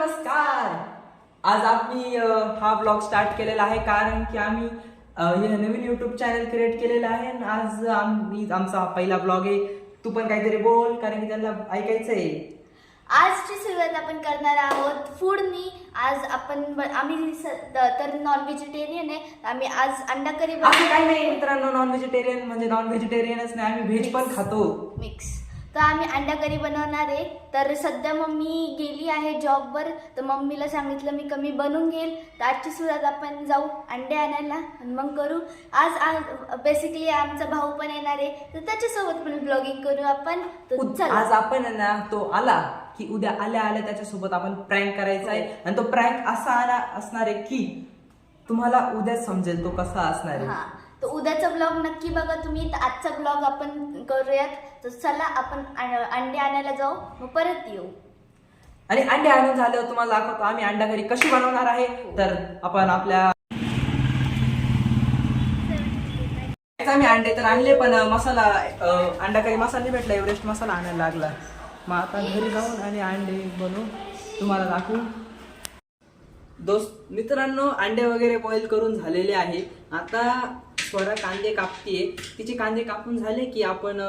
नमस्कार. आज आम्ही हा ब्लॉग स्टार्ट केलेला आहे कारण की आम्ही हे नवीन युट्यूब चॅनल क्रिएट केलेलं आहे आणि आज आमचा पहिला ब्लॉग आहे. तू पण काहीतरी बोल कारण की त्यांना ऐकायचं आहे. आजची सुरुवात आपण करणार आहोत फूडनी. आज आम्ही तर नॉन व्हेजिटेरियन आहे. आम्ही आज अंडा करी असं काही नाही मित्रांनो, नॉन व्हेजिटेरियन म्हणजे नॉन व्हेजिटेरियनच नाही, आम्ही व्हेज पण खातो. मिक्स. तर आम्ही अंडा करी बनवणार आहे. तर सध्या मम्मी गेली आहे जॉबवर, तर मम्मीला सांगितलं मी कमी बनवून घेईल. तर आजची सुरुवात आपण जाऊ अंडे आणायला आणि मग करू. आज बेसिकली आमचा भाऊ पण येणार आहे, तर त्याच्यासोबत पण ब्लॉगिंग करू आपण. तर आज आपण आहे ना, तो आला की उद्या आल्या आल्या त्याच्यासोबत आपण प्रँक करायचा आहे आणि तो प्रँक असा असणार आहे की तुम्हाला उद्याच समजेल तो कसा असणार आहे. हा, तर उद्याचा ब्लॉग नक्की बघा तुम्ही. तर आजचा ब्लॉग आपण करूयात. तर चला आपण अंडे आणायला जाऊ, मग परत येऊ. आणि अंडे आणून झाल्यावर तुम्हाला दाखवतो आम्ही अंडा घरी कशी बनवणार आहे. तर आपण आपल्या आम्ही अंडे तर आणले, पण मसाला अंडा करी मसाला नाही भेटला, एव्हरेस्ट मसाला आणायला लागला. मग आता घरी जाऊन आणि अंडे बनवून तुम्हाला दाखवू. मित्रांनो, अंडे वगैरे बॉईल करून झालेले आहे. आता स्वरा कांदे कापतीये. तिचे कांदे कापून झाले की आपण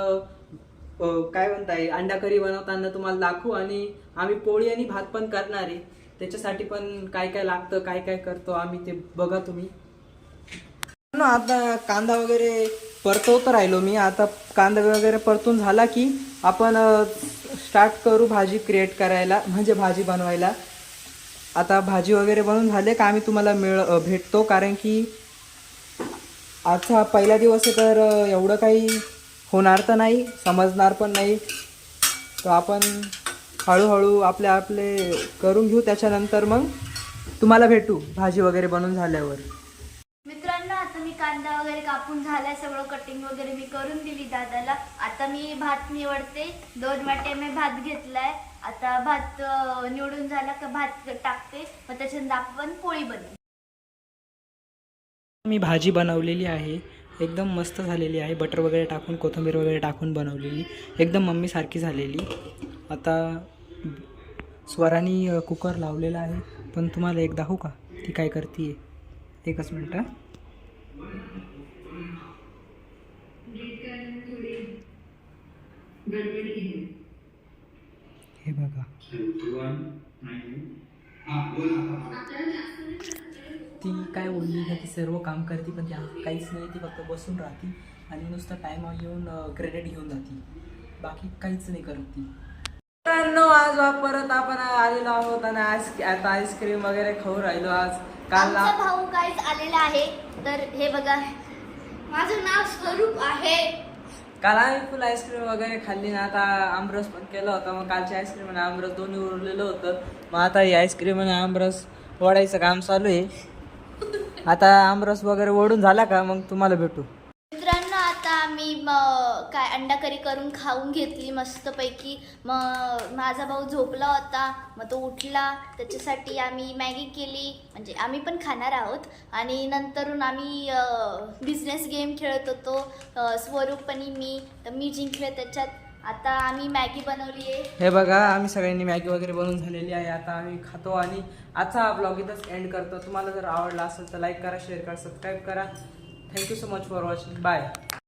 काय म्हणताय अंडा करी बनवताना तुम्हाला दाखवू. आणि आम्ही पोळी आणि भात पण करणार आहे. त्याच्यासाठी पण काय काय लागतं, काय काय करतो आम्ही ते बघा तुम्ही. आता कांदा वगैरे परतवत राहिलो मी. आता कांदा वगैरे परतून झाला की आपण स्टार्ट करू भाजी क्रिएट करायला, म्हणजे भाजी बनवायला. आता भाजी वगैरे बनवून झाले का आम्ही तुम्हाला भेटतो, कारण की आजचा पहिला दिवस आहे तर एवढं काही होणार तर नाही, समजणार पण नाही. तर आपण हळूहळू आपले करून घेऊ. त्याच्यानंतर मग तुम्हाला भेटू भाजी वगैरे बनवून झाल्यावर. मित्रांनो, आता मी कांदा वगैरे कापून झालाय, सगळं कटिंग वगैरे मी करून दिली दादाला. आता मी भात निवडते. 2 वाटे मी भात घेतलाय. आता भात निवडून झाला का भात टाकते, मग त्याच्यानंतर आपण पोळी बनवू. मी भाजी बनवलेली आहे, एकदम मस्त झालेली आहे. बटर वगैरे टाकून, कोथिंबीर वगैरे टाकून बनवलेली, एकदम मम्मीसारखी झालेली. आता स्वरानी कुकर लावलेला आहे, पण तुम्हाला एक दाखवू का ती काय करते. एकच मिनटं. हे बघा, ती काय बोलली का ती सर्व काम करते, पण ती काहीच नाही. ती फक्त बसून राहते आणि नुसतं टाइम येऊन क्रेडिट घेऊन जाते, बाकी काहीच नाही करत ती. आज परत आपण आलेलो आहोत आणि आता आईस्क्रीम वगैरे खाऊ राहिलो. आज काल आमचा भाऊ काहीच आलेला आहे. तर हे बघा, माझं नाव स्वरूप आहे. काल आम्ही फुल आईस्क्रीम वगैरे खाल्ली ना. आता आमरस पण केला होता. मग कालची आईस्क्रीम आणि आमरस दोन्ही उरलेलं होतं. मग आता ही आईस्क्रीम आणि आमरस ओढायचं काम चालू आहे. आता आमरस वगैरे ओढून झाला का मग तुम्हाला भेटू. मित्रांनो, आता आम्ही काय अंडा करी करून खाऊन घेतली मस्तपैकी. मग माझा भाऊ झोपला होता, मग तो उठला. त्याच्यासाठी आम्ही मॅगी केली, म्हणजे आम्ही पण खाणार आहोत. आणि नंतरून आम्ही बिझनेस गेम खेळत होतो, स्वरूप आणि मी. तर मी जिंकले त्याच्यात. आता आम्ही मॅगी बनवली आहे. हे बघा, आम्ही सगळ्यांनी मॅगी वगैरे बनवून झालेली आहे. आता आम्ही खातो आणि आजचा हा ब्लॉग इथंच एंड करतो. तुम्हाला जर आवडला असेल तर लाईक करा, शेअर करा, सबस्क्राईब करा. Thank you so much for watching. Bye.